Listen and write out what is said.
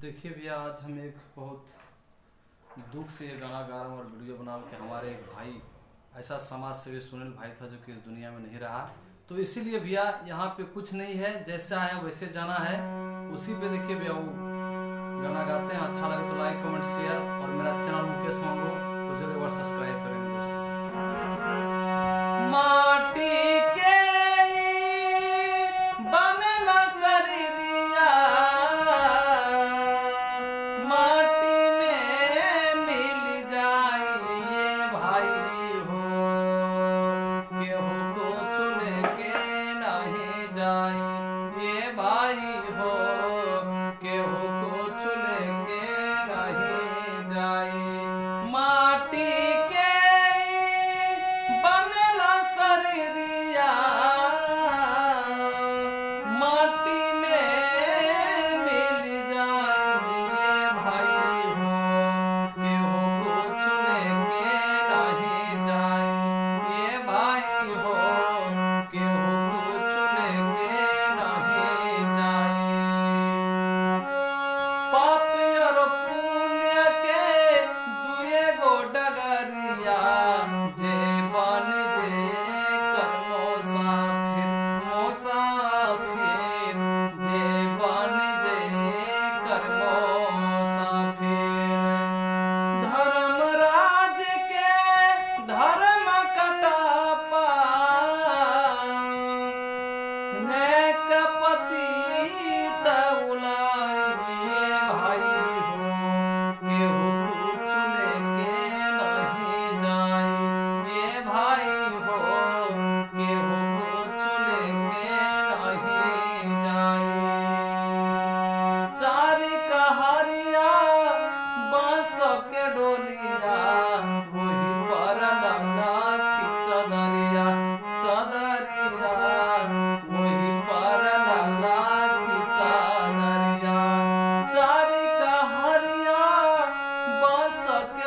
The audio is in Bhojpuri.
देखिए भैया, आज हम एक बहुत दुख से ये गाना गा रहा हूँ और वीडियो बना के। हमारे एक भाई, ऐसा समाज सेवी सुनील भाई था जो कि इस दुनिया में नहीं रहा, तो इसीलिए भैया यहाँ पे कुछ नहीं है, जैसा है वैसे जाना है। उसी पे देखिए भैया वो गाना गाते हैं। अच्छा लगे तो लाइक कमेंट शेयर, और मेरा चैनल मुकेश मंगो को जरूर सब्सक्राइब करेंगे दोस्तों। माटी के बनला शरीरिया, माटी में मिल जाइए भाई हो, केहू को चुने के नहीं जाइए भाई हो, केहू को चुने के नहीं जाइए। माटी के बनला शरीरिया, माटी में मिल जाइए भाई हो, केहू को चुने के नहीं जाइए भाई हो, केहू को चुने के नहीं जाइए। पाप और पुण्य के दुए गो डगरिया, जे बन जे कर मोसाफिर, जे बन जे कर मोसाफिर। धर्मराज के धर्म कटापा, नेक पति तउलाइए भाई हो, केहू को चुने के नहीं जाइए भाई हो, केहू को चुने के नहीं जाइए। चारि कहारिया बांस के डोलिया, वही पर लाला की चदरिया, चदरिया वही पर लाला की चदरिया। चारि कहारिया बांस के